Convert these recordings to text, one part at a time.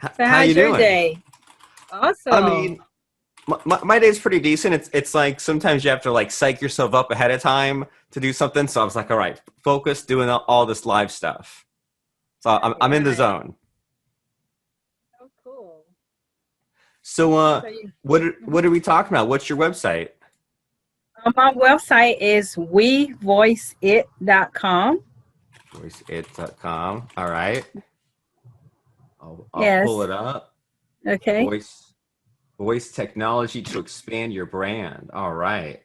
So How you how's your doing? day? I Awesome. mean, my day's pretty decent. It's like sometimes you have to like psych yourself up ahead of time to do something. So I was like, all right, focus, doing all this live stuff. So Right, I'm in the right. zone. So cool. So So you, what mhm. are we talking about? What's your website? My website is wevoiceit.com. VoiceIt.com. All right, I'll pull Yes. it up. Okay. Voice voice technology to expand your brand. All right.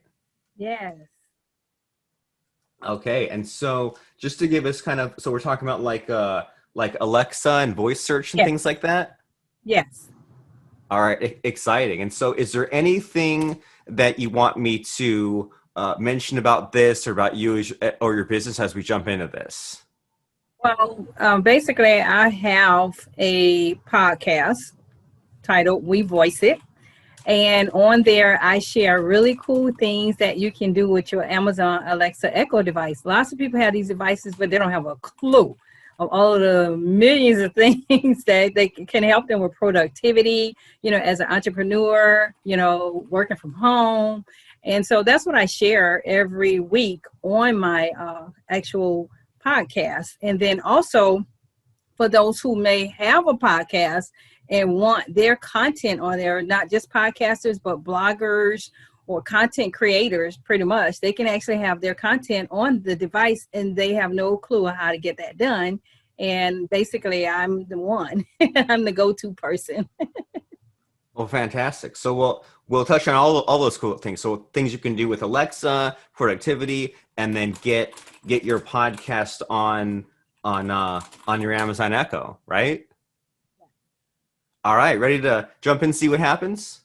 Yes. Okay, and so just to give us kind of, so we're talking about like Alexa and voice search and things Yes. like that. Yes. All right, exciting. And so, is there anything that you want me to mention about this or about you or your business as we jump into this? Well, basically, I have a podcast titled We Voice It. And on there, I share really cool things that you can do with your Amazon Alexa Echo device. Lots of people have these devices, but they don't have a clue of all of the millions of things that they can help them with productivity, as an entrepreneur, working from home. And so that's what I share every week on my actual podcast. And then also, for those who may have a podcast and want their content on there, not just podcasters, but bloggers or content creators, pretty much, they can actually have their content on the device and they have no clue how to get that done. And basically, I'm the one, I'm the go to person. Well, fantastic. So we'll touch on all those cool things. So things you can do with Alexa, productivity, and then get your podcast on your Amazon Echo, right? All right, ready to jump in, see what happens?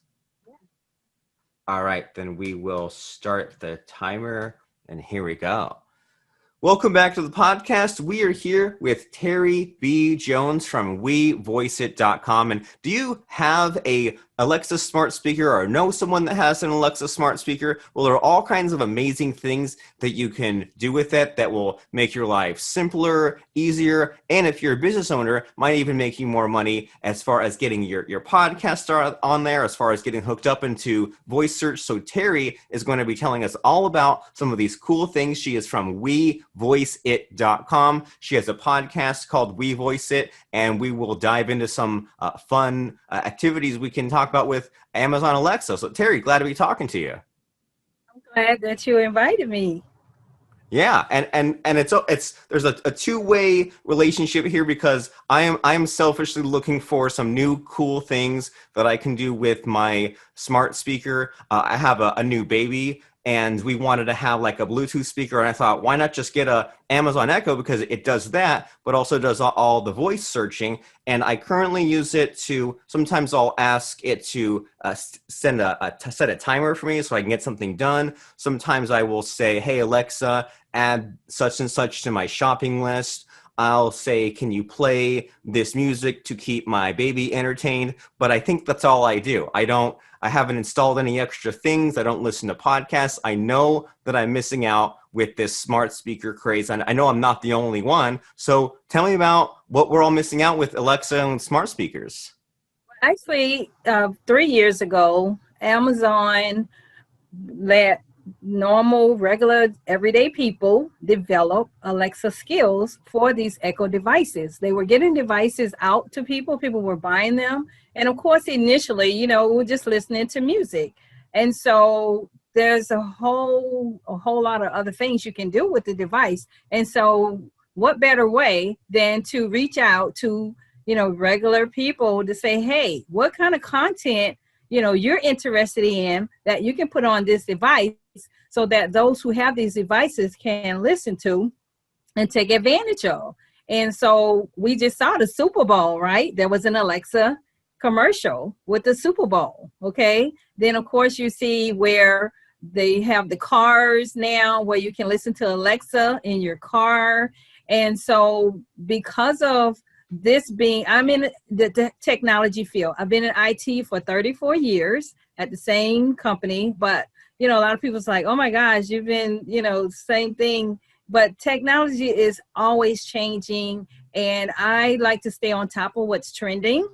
All right, then we will start the timer, and here we go. Welcome back to the podcast. We are here with Terri B. Jones from WeVoiceIt.com. And do you have a Alexa smart speaker or know someone that has an Alexa smart speaker? Well, there are all kinds of amazing things that you can do with it that will make your life simpler, easier, and if you're a business owner, might even make you more money as far as getting your podcast on there, as far as getting hooked up into voice search. So Terri is going to be telling us all about some of these cool things. She is from WeVoiceIt.com. She has a podcast called We Voice It, and we will dive into some fun activities we can talk about with Amazon Alexa. So Terri, glad to be talking to you. I'm glad that you invited me. Yeah, and it's there's a two-way relationship here because I am selfishly looking for some new cool things that I can do with my smart speaker. I have a new baby, and we wanted to have like a Bluetooth speaker, and I thought, why not just get a Amazon Echo because it does that, but also does all the voice searching. And I currently use it to sometimes I'll ask it to set a timer for me so I can get something done. Sometimes I will say, hey Alexa, add such and such to my shopping list. I'll say, can you play this music to keep my baby entertained? But I think that's all I do. I haven't installed any extra things. I don't listen to podcasts. I know that I'm missing out with this smart speaker craze. And I know I'm not the only one. So tell me about what we're all missing out with Alexa and smart speakers. Actually, 3 years ago, Amazon let normal, regular, everyday people develop Alexa skills for these Echo devices. They were getting devices out to people, people were buying them. And of course, initially, we're just listening to music. And so there's a whole lot of other things you can do with the device. And so what better way than to reach out to, regular people to say, hey, what kind of content you're interested in that you can put on this device so that those who have these devices can listen to and take advantage of. And so we just saw the Super Bowl, right? There was an Alexa commercial with the Super Bowl. Okay. Then of course you see where they have the cars now where you can listen to Alexa in your car. And so because of this being, I'm in the technology field. I've been in IT for 34 years at the same company, but a lot of people's like, oh my gosh, you've been, same thing. But technology is always changing, and I like to stay on top of what's trending.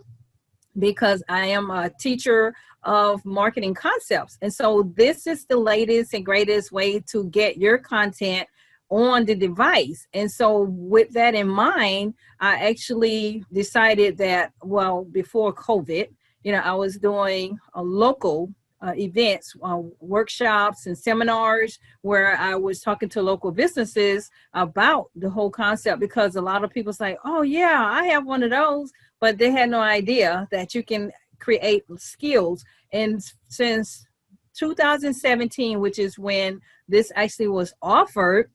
because I am a teacher of marketing concepts. And so this is the latest and greatest way to get your content on the device. And so with that in mind, I actually decided that, well, before COVID, I was doing a local events, workshops and seminars where I was talking to local businesses about the whole concept, because a lot of people say, oh yeah, I have one of those, but they had no idea that you can create skills. And since 2017, which is when this actually was offered,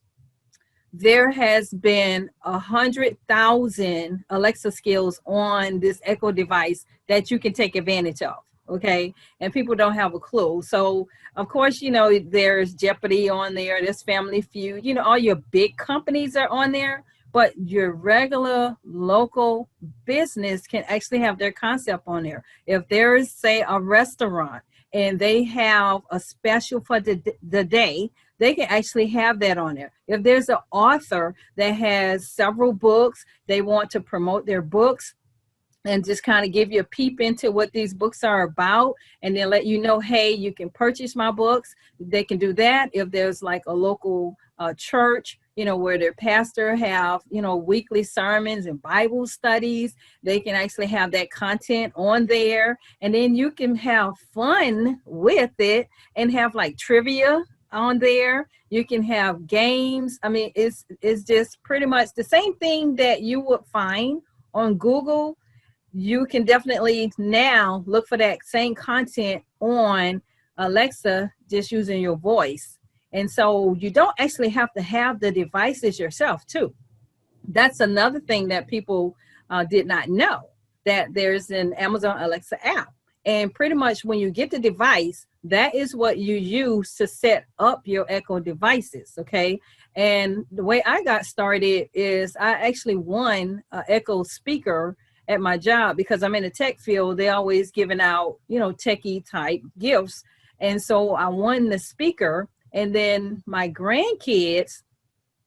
there has been 100,000 Alexa skills on this Echo device that you can take advantage of. Okay. And people don't have a clue. So of course, there's Jeopardy on there, there's Family Feud, all your big companies are on there, but your regular local business can actually have their concept on there. If there is, say, a restaurant and they have a special for the day, they can actually have that on there. If there's an author that has several books, they want to promote their books and just kind of give you a peep into what these books are about, and then let you know, hey, you can purchase my books. They can do that. If there's like a local church, where their pastor have, weekly sermons and Bible studies, they can actually have that content on there. And then you can have fun with it and have like trivia on there. You can have games. I mean, it's just pretty much the same thing that you would find on Google. You can definitely now look for that same content on Alexa just using your voice. And so you don't actually have to have the devices yourself too. That's another thing that people did not know, that there's an Amazon Alexa app. And pretty much when you get the device, that is what you use to set up your Echo devices, okay? And the way I got started is I actually won an Echo speaker at my job, because I'm in the tech field. They always giving out, techie type gifts. And so I won the speaker. And then my grandkids,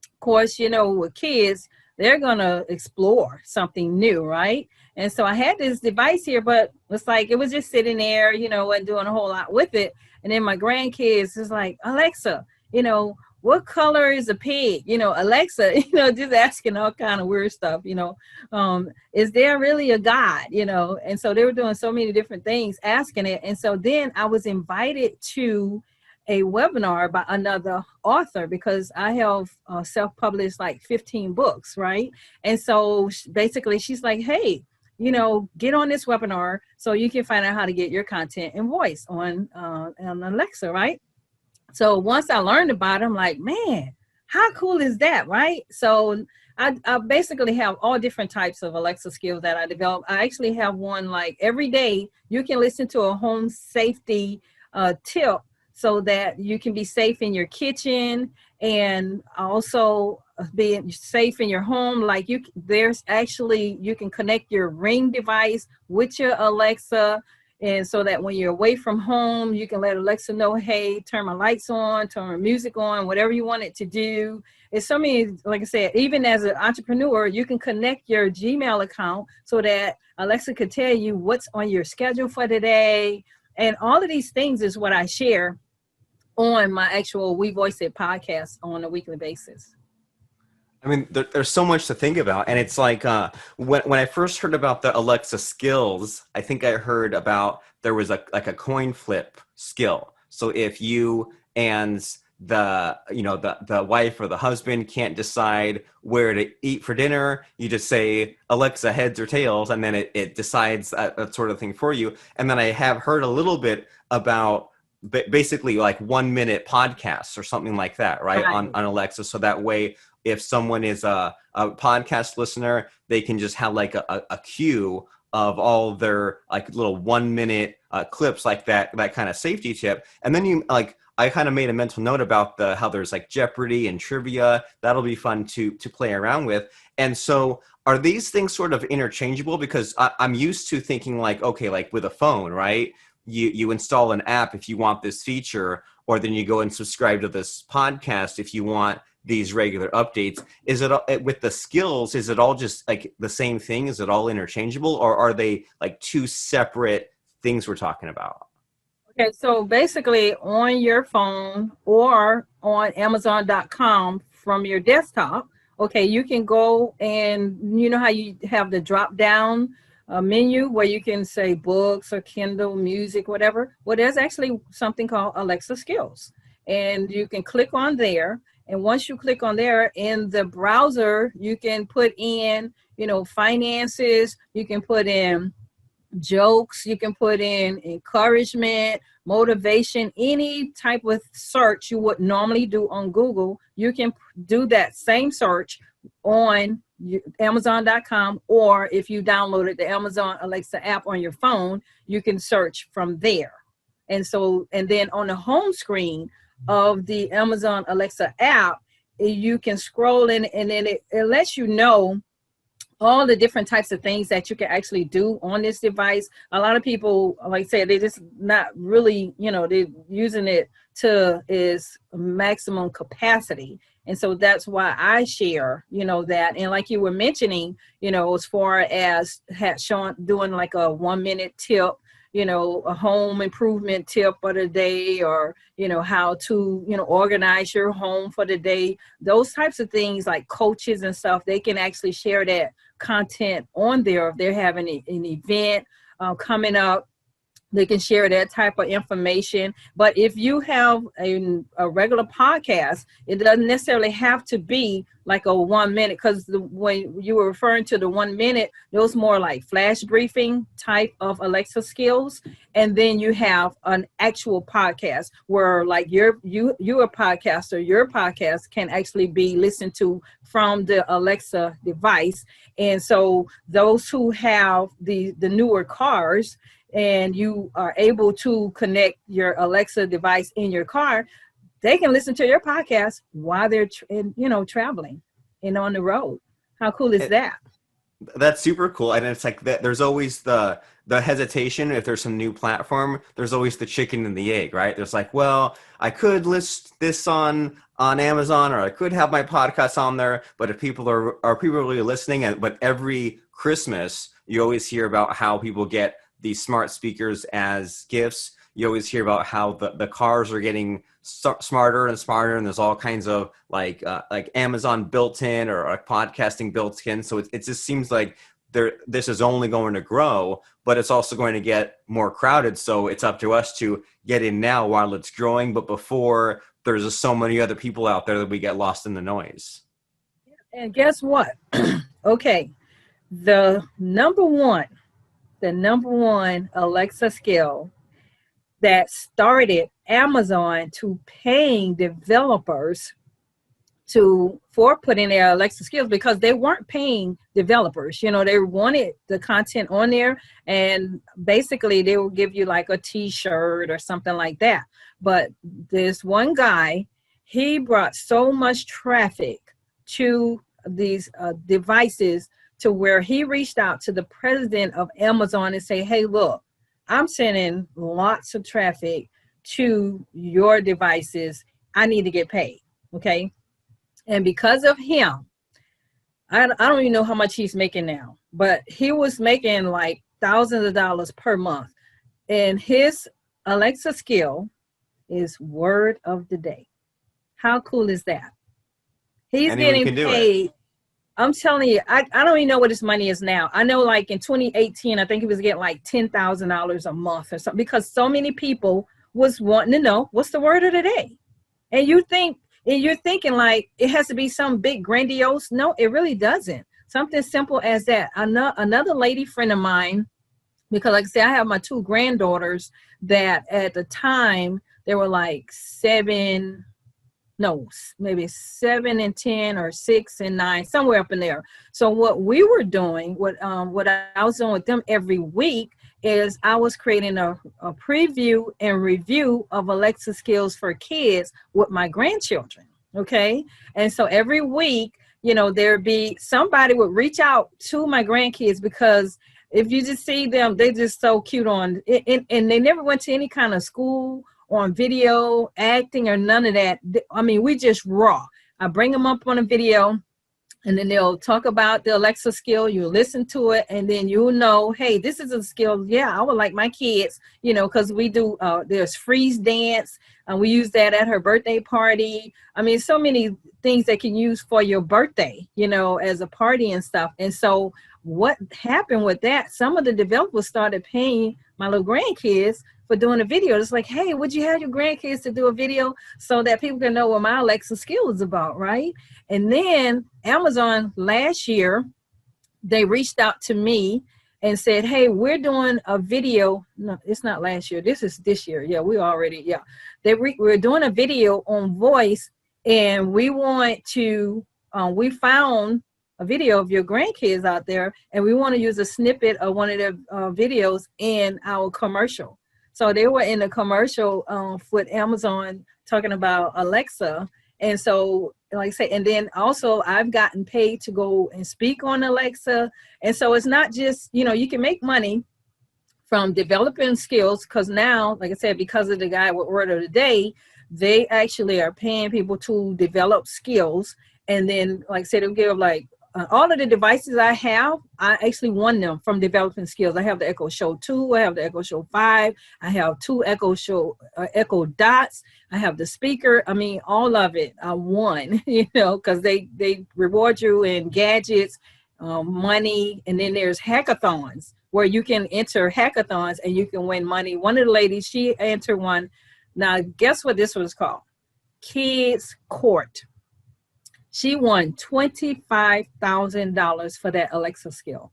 of course, with kids, they're going to explore something new, right? And so I had this device here, but it's like it was just sitting there, wasn't doing a whole lot with it. And then my grandkids is like, Alexa, what color is a pig? Alexa, just asking all kind of weird stuff, is there really a God? And so they were doing so many different things, asking it. And so then I was invited to a webinar by another author, because I have self-published like 15 books, right? And so basically she's like, hey, get on this webinar so you can find out how to get your content and voice on Alexa, right? So once I learned about it, I'm like, man, how cool is that, right? So I basically have all different types of Alexa skills that I develop. I actually have one like every day you can listen to a home safety tip so that you can be safe in your kitchen, and also being safe in your home. Like you can connect your Ring device with your Alexa. And so that when you're away from home, you can let Alexa know, hey, turn my lights on, turn my music on, whatever you want it to do. It's so many, like I said, even as an entrepreneur, you can connect your Gmail account so that Alexa could tell you what's on your schedule for today. And all of these things is what I share on my actual We Voice It podcast on a weekly basis. I mean, there's so much to think about. And it's like when I first heard about the Alexa skills, I think I heard about there was a coin flip skill. So if you and the wife or the husband can't decide where to eat for dinner, you just say Alexa heads or tails, and then it decides that sort of thing for you. And then I have heard a little bit about basically like 1 minute podcasts or something like that, right? On Alexa. So that way, if someone is a podcast listener, they can just have like a queue of all their like little 1 minute clips like that kind of safety tip. And then I kind of made a mental note about how there's like Jeopardy and trivia. That'll be fun to play around with. And so are these things sort of interchangeable? Because I'm used to thinking like, okay, like with a phone, right? You install an app if you want this feature, or then you go and subscribe to this podcast if you want these regular updates. Is it with the skills? Is it all just like the same thing? Is it all interchangeable, or are they like two separate things we're talking about? Okay, so basically on your phone or on Amazon.com from your desktop, okay, you can go and you know how you have the drop down menu where you can say books or Kindle, music, whatever. Well, there's actually something called Alexa Skills, and you can click on there. And once you click on there in the browser, you can put in, you know, finances, you can put in jokes, you can put in encouragement, motivation, any type of search you would normally do on Google. You can do that same search on Amazon.com, or if you downloaded the Amazon Alexa app on your phone, you can search from there. And so, and then on the home screen of the Amazon Alexa app, you can scroll in, and then it lets you know all the different types of things that you can actually do on this device. A lot of people, like I said, they're just not really, you know, they're using it to its maximum capacity. And so that's why I share, you know, that. And like you were mentioning, you know, as far as Sean doing like a 1 minute tip, you know, a home improvement tip of the day, or, you know, how to, you know, organize your home for the day, those types of things, like coaches and stuff, they can actually share that content on there. If they're having an event coming up, they can share that type of information. But if you have a regular podcast, it doesn't necessarily have to be like a 1 minute, because when you were referring to the 1 minute, those more like flash briefing type of Alexa skills. And then you have an actual podcast where like you're a podcaster, your podcast can actually be listened to from the Alexa device. And so those who have the newer cars, and you are able to connect your Alexa device in your car, they can listen to your podcast while they're traveling and on the road. How cool is that? That's super cool. And it's like that there's always the hesitation. If there's some new platform, there's always the chicken and the egg, right? There's like, well, I could list this on Amazon, or I could have my podcast on there, but if people are people really listening? And but every Christmas you always hear about how people get these smart speakers as gifts. You always hear about how the cars are getting smarter and smarter, and there's all kinds of like Amazon built in, or like podcasting built in. So it just seems like this is only going to grow, but it's also going to get more crowded. So it's up to us to get in now while it's growing, but before there's just so many other people out there that we get lost in the noise. And guess what? Okay, the number one Alexa skill that started Amazon to paying developers for putting their Alexa skills, because they weren't paying developers. You know, they wanted the content on there, and basically they will give you like a t-shirt or something like that. But this one guy, he brought so much traffic to these devices, to where he reached out to the president of Amazon and say, hey, look, I'm sending lots of traffic to your devices. I need to get paid. Okay. And because of him, I don't even know how much he's making now, but he was making like thousands of dollars per month. And his Alexa skill is word of the day. How cool is that? He's Anyone getting can do paid. it. I'm telling you, I don't even know what his money is now. I know like in 2018, I think he was getting like $10,000 a month or something, because so many people was wanting to know what's the word of the day. And you're thinking like it has to be some big grandiose. No, it really doesn't. Something simple as that. Another lady friend of mine, because like I said, I have my two granddaughters that at the time they were like maybe 7 and 10 or 6 and 9, somewhere up in there. So what we were doing, what I was doing with them every week, is I was creating a preview and review of Alexa skills for kids with my grandchildren. Okay. And so every week, you know, there'd be somebody would reach out to my grandkids, because if you just see them, they're just so cute on it. And they never went to any kind of school on video acting or none of that. I mean, we just raw. I bring them up on a video, and then they'll talk about the Alexa skill. You listen to it, and then you'll know, hey, this is a skill. Yeah, I would like my kids, because we do, there's freeze dance, and we use that at her birthday party. I mean, so many things that can use for your birthday, as a party and stuff. And so what happened with that, some of the developers started paying my little grandkids for doing a video. It's like, hey, would you have your grandkids to do a video so that people can know what my Alexa skill is about, right? And then Amazon last year, they reached out to me and said, hey, we're doing a video. No, it's not last year. This is this year. Yeah, we're doing a video on voice, and we want to, we found a video of your grandkids out there, and we want to use a snippet of one of the videos in our commercial. So they were in the commercial with Amazon talking about Alexa. And so, like I say, and then also I've gotten paid to go and speak on Alexa. And so it's not just, you can make money from developing skills, because now, like I said, because of the guy with Word of the Day, they actually are paying people to develop skills. And then, like I said, they'll give all of the devices I have, I actually won them from developing skills. I have the Echo Show 2, I have the Echo Show 5, I have 2 Echo Dots, I have the speaker. I mean, all of it I won, because they reward you in gadgets, money, and then there's hackathons where you can enter hackathons and you can win money. One of the ladies, she entered one. Now, guess what this was called? Kids Court. She won $25,000 for that Alexa skill,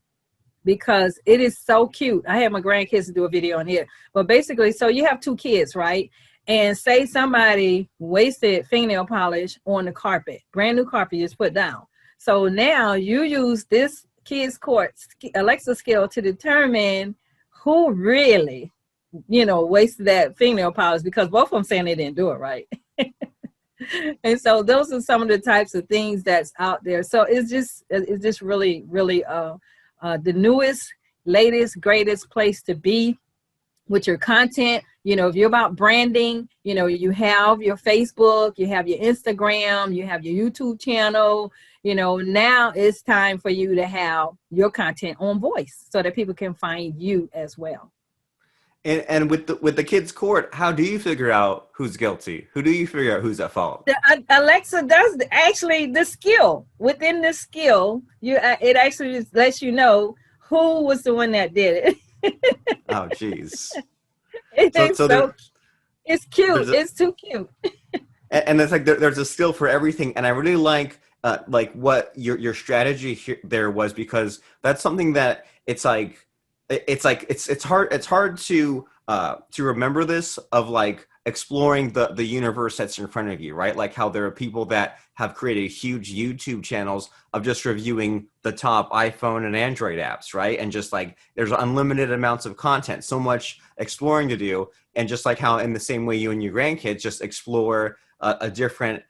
because it is so cute. I had my grandkids to do a video on it. But basically, so you have 2 kids, right? And say somebody wasted fingernail polish on the carpet, brand new carpet you just put down. So now you use this Kids Court Alexa skill to determine who really, wasted that fingernail polish, because both of them saying they didn't do it right. And so those are some of the types of things that's out there. So it's just really, really the newest, latest, greatest place to be with your content. If you're about branding, you have your Facebook, you have your Instagram, you have your YouTube channel. Now it's time for you to have your content on voice so that people can find you as well. And with the kids' court, how do you figure out who's guilty? Who do you figure out who's at fault? Alexa does actually the skill. Within the skill, it actually just lets you know who was the one that did it. Oh, geez. It's cute. It's too cute. And it's like there's a skill for everything, and I really like what your strategy here, there was, because that's something that it's hard to remember this, of like exploring the universe that's in front of you, right? Like how there are people that have created huge YouTube channels of just reviewing the top iPhone and Android apps, right? And just like there's unlimited amounts of content, so much exploring to do. And just like how in the same way you and your grandkids just explore a different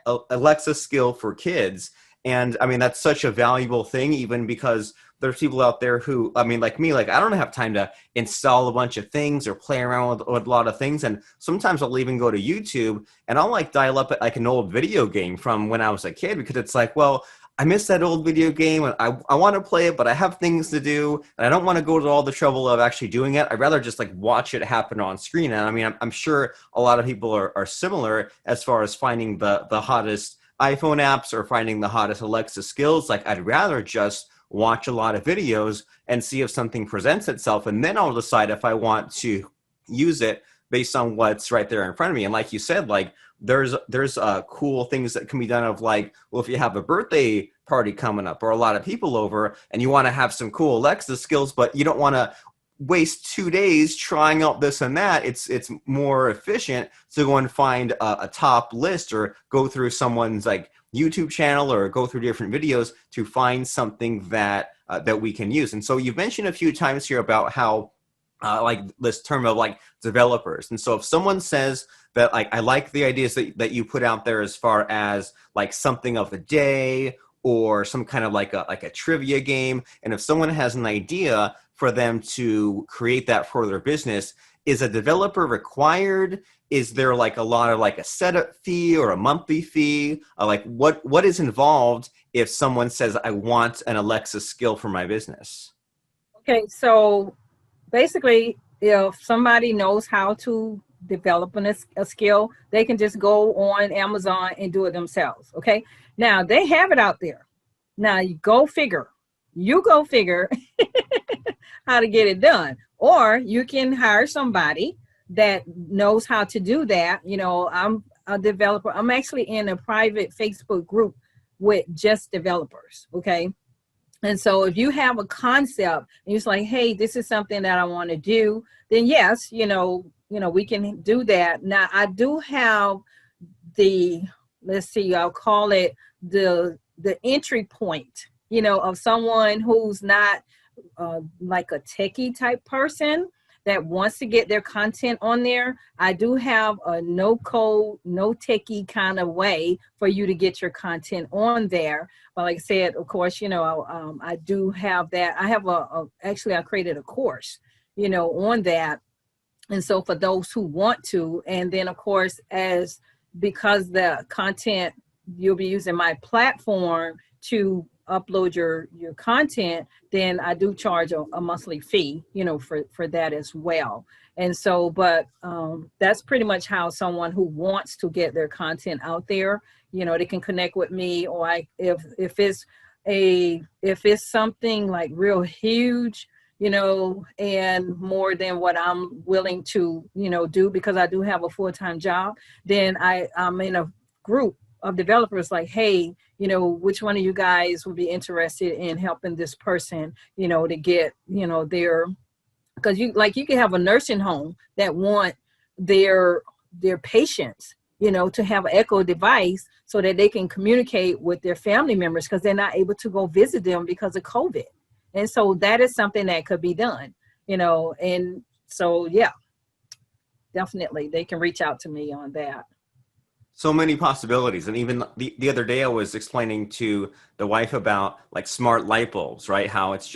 Alexa skill for kids. And I mean, that's such a valuable thing, even because there's people out there who, I mean, like me, like I don't have time to install a bunch of things or play around with a lot of things. And sometimes I'll even go to YouTube and I'll like dial up like an old video game from when I was a kid, because it's like, well, I missed that old video game and I want to play it, but I have things to do and I don't want to go to all the trouble of actually doing it. I'd rather just like watch it happen on screen. And I mean, I'm sure a lot of people are similar as far as finding the hottest iPhone apps or finding the hottest Alexa skills. Like I'd rather just watch a lot of videos and see if something presents itself, and then I'll decide if I want to use it based on what's right there in front of me. And like you said, like there's cool things that can be done of like, well, if you have a birthday party coming up or a lot of people over and you want to have some cool Alexa skills, but you don't want to waste 2 days trying out this and that, it's more efficient to go and find a top list or go through someone's like YouTube channel or go through different videos to find something that we can use. And so you've mentioned a few times here about how like this term of like developers. And so if someone says that like, I like the ideas that you put out there as far as like something of the day or some kind of like a trivia game, and if someone has an idea for them to create that for their business, is a developer required? Is there like a lot of like a setup fee or a monthly fee? Like what is involved if someone says, I want an Alexa skill for my business? Okay, so basically, if somebody knows how to develop a skill, they can just go on Amazon and do it themselves. Okay, now they have it out there. Now you go figure. You go figure how to get it done, or you can hire somebody that knows how to do that. I'm a developer. I'm actually in a private Facebook group with just developers. Okay, and so if you have a concept and it's like, hey, this is something that I want to do, then yes, we can do that. Now I do have the, let's see, I'll call it the entry point, of someone who's not like a techie type person that wants to get their content on there. I do have a no code, no techie kind of way for you to get your content on there. But like I said, of course, I do have that. I have actually I created a course, on that. And so for those who want to, and then of course, because the content, you'll be using my platform to upload your content, then I do charge a monthly fee, for that as well. And so, but that's pretty much how someone who wants to get their content out there, they can connect with me. Or if it's something like real huge, and more than what I'm willing to, do, because I do have a full-time job, then I'm in a group of developers like, hey, which one of you guys would be interested in helping this person, to get, because you can have a nursing home that want their patients, to have an echo device so that they can communicate with their family members, because they're not able to go visit them because of COVID. And so that is something that could be done, and so, yeah, definitely they can reach out to me on that. So many possibilities. And even the other day I was explaining to the wife about like smart light bulbs, right? How it's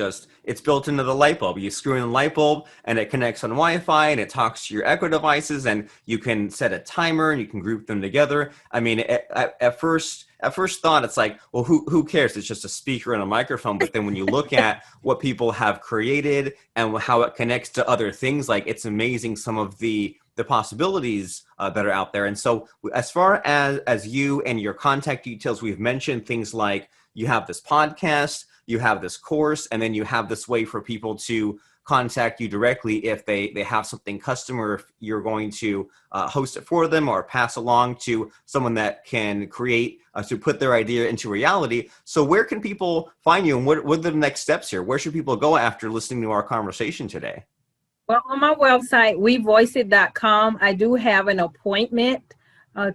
built into the light bulb. You screw in the light bulb and it connects on Wi-Fi and it talks to your Echo devices, and you can set a timer and you can group them together. I mean, at first thought, it's like, well, who cares? It's just a speaker and a microphone. But then when you look at what people have created and how it connects to other things, like, it's amazing some of the possibilities that are out there. And so as far as you and your contact details, we've mentioned things like you have this podcast, you have this course, and then you have this way for people to contact you directly if they have something custom, or if you're going to host it for them or pass along to someone that can create to put their idea into reality. So where can people find you, and what are the next steps here? Where should people go after listening to our conversation today? Well, on my website, wevoiceit.com, I do have an appointment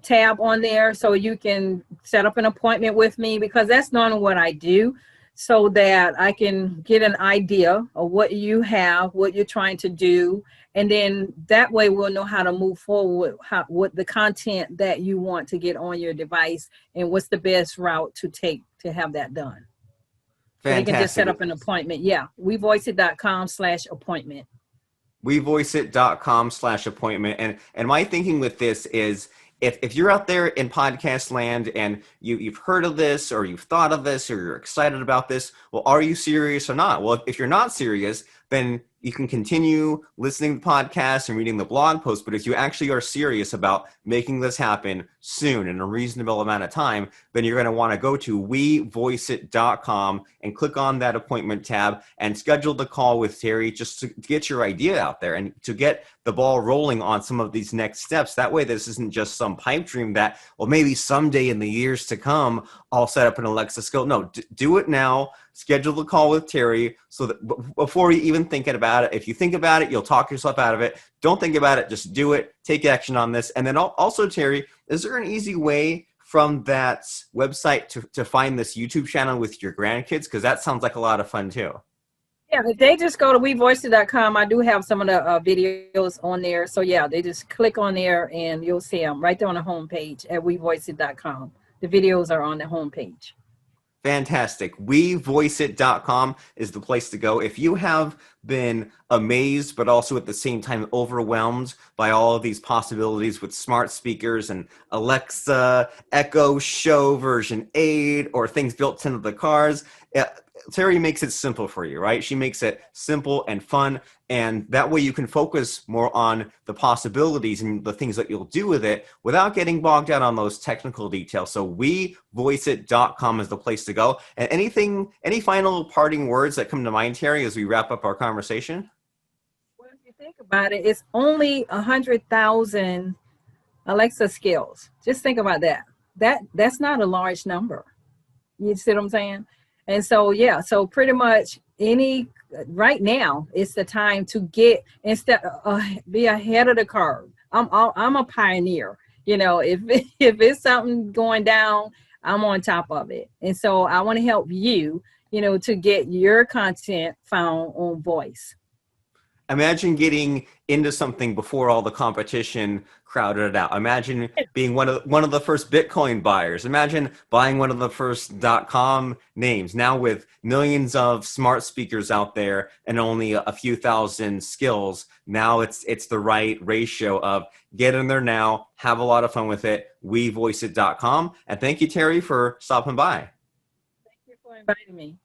tab on there, so you can set up an appointment with me, because that's normally what I do, so that I can get an idea of what you have, what you're trying to do, and then that way we'll know how to move forward with the content that you want to get on your device, and what's the best route to take to have that done. So they can just set up an appointment. Yeah, wevoiceit.com/appointment. wevoiceit.com/appointment. And my thinking with this is, if you're out there in podcast land and you've heard of this, or you've thought of this, or you're excited about this, well, are you serious or not? Well, if you're not serious, then you can continue listening to the podcast and reading the blog post. But if you actually are serious about making this happen soon in a reasonable amount of time, then you're going to want to go to wevoiceit.com and click on that appointment tab and schedule the call with Terri, just to get your idea out there and to get the ball rolling on some of these next steps. That way, this isn't just some pipe dream that, well, maybe someday in the years to come, I'll set up an Alexa skill. No, do it now. Schedule the call with Terri, so that before you even thinking about it, if you think about it, you'll talk yourself out of it. Don't think about it, just do it. Take action on this. And then also, Terri, is there an easy way from that website to find this YouTube channel with your grandkids? Because that sounds like a lot of fun too. Yeah, if they just go to wevoiceit.com, I do have some of the videos on there. So yeah, they just click on there and you'll see them right there on the homepage at wevoiceit.com. The videos are on the homepage. Fantastic. WeVoiceIt.com is the place to go. If you have been amazed, but also at the same time overwhelmed by all of these possibilities with smart speakers and Alexa, Echo Show version 8, or things built into the cars, Terri makes it simple for you, right? She makes it simple and fun. And that way you can focus more on the possibilities and the things that you'll do with it without getting bogged down on those technical details. So WeVoiceIt.com is the place to go. And any final parting words that come to mind, Terri, as we wrap up our conversation? Well, if you think about it, it's only 100,000 Alexa skills. Just think about that. That's not a large number. You see what I'm saying? And so, yeah, so pretty much right now, it's the time to get, instead be ahead of the curve. I'm a pioneer. You know, if if it's something going down, I'm on top of it. And so I want to help you, to get your content found on voice. Imagine getting into something before all the competition crowded it out. Imagine being one of the first Bitcoin buyers. Imagine buying one of the first .com names. Now with millions of smart speakers out there and only a few thousand skills, now it's the right ratio of get in there now, have a lot of fun with it. WeVoiceIt.com. And thank you, Terri, for stopping by. Thank you for inviting me.